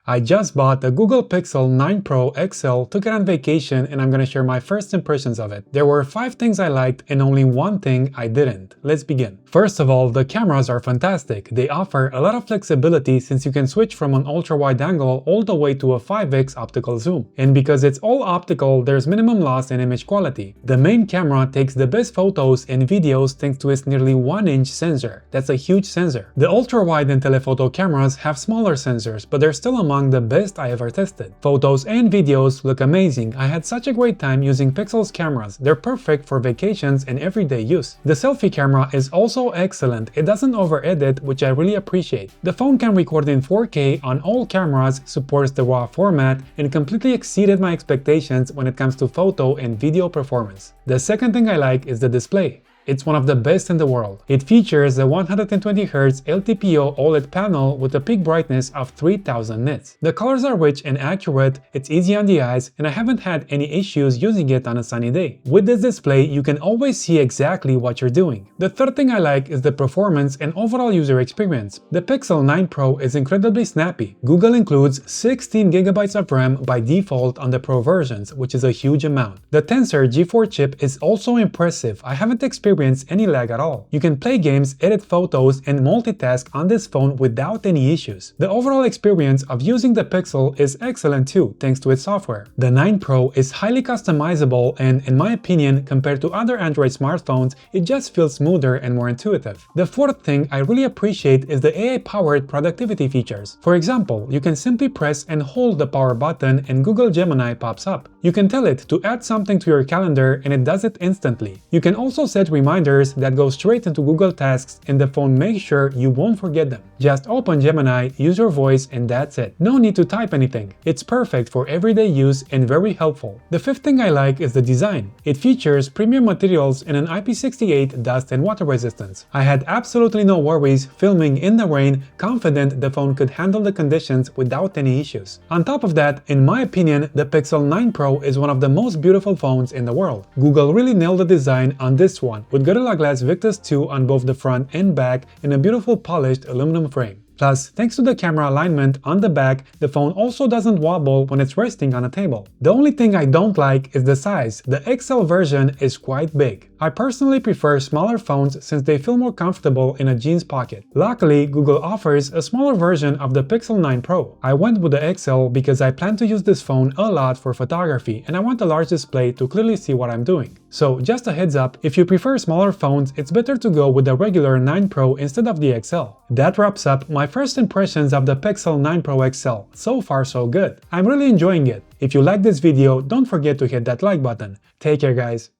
I just bought the Google Pixel 9 Pro XL to get on vacation and I'm gonna share my first impressions of it. There were 5 things I liked and only 1 thing I didn't. Let's begin. First of all, the cameras are fantastic. They offer a lot of flexibility since you can switch from an ultra-wide angle all the way to a 5x optical zoom. And because it's all optical, there's minimum loss in image quality. The main camera takes the best photos and videos thanks to its nearly 1-inch sensor. That's a huge sensor. The ultra-wide and telephoto cameras have smaller sensors, but they're still among the best I ever tested. Photos and videos look amazing. I had such a great time using Pixel's cameras. They're perfect for vacations and everyday use. The selfie camera is also excellent. It doesn't over-edit, which I really appreciate. The phone can record in 4K on all cameras, supports the RAW format, and completely exceeded my expectations when it comes to photo and video performance. The second thing I like is the display. It's one of the best in the world. It features a 120Hz LTPO OLED panel with a peak brightness of 3000 nits. The colors are rich and accurate, it's easy on the eyes, and I haven't had any issues using it on a sunny day. With this display, you can always see exactly what you're doing. The third thing I like is the performance and overall user experience. The Pixel 9 Pro is incredibly snappy. Google includes 16GB of RAM by default on the Pro versions, which is a huge amount. The Tensor G4 chip is also impressive. I haven't experienced any lag at all. You can play games, edit photos, and multitask on this phone without any issues. The overall experience of using the Pixel is excellent too, thanks to its software. The 9 Pro is highly customizable and, in my opinion, compared to other Android smartphones, it just feels smoother and more intuitive. The fourth thing I really appreciate is the AI-powered productivity features. For example, you can simply press and hold the power button and Google Gemini pops up. You can tell it to add something to your calendar and it does it instantly. You can also set reminders that go straight into Google Tasks and the phone makes sure you won't forget them. Just open Gemini, use your voice, and that's it. No need to type anything. It's perfect for everyday use and very helpful. The fifth thing I like is the design. It features premium materials and an IP68 dust and water resistance. I had absolutely no worries filming in the rain, confident the phone could handle the conditions without any issues. On top of that, in my opinion, the Pixel 9 Pro is one of the most beautiful phones in the world. Google really nailed the design on this one, with Gorilla Glass Victus 2 on both the front and back and a beautiful polished aluminum frame. Plus, thanks to the camera alignment on the back, the phone also doesn't wobble when it's resting on a table. The only thing I don't like is the size. The XL version is quite big. I personally prefer smaller phones since they feel more comfortable in a jeans pocket. Luckily, Google offers a smaller version of the Pixel 9 Pro. I went with the XL because I plan to use this phone a lot for photography and I want a large display to clearly see what I'm doing. So just a heads up, if you prefer smaller phones, it's better to go with the regular 9 Pro instead of the XL. That wraps up my first impressions of the Pixel 9 Pro XL. So far so good. I'm really enjoying it. If you like this video, don't forget to hit that like button. Take care guys.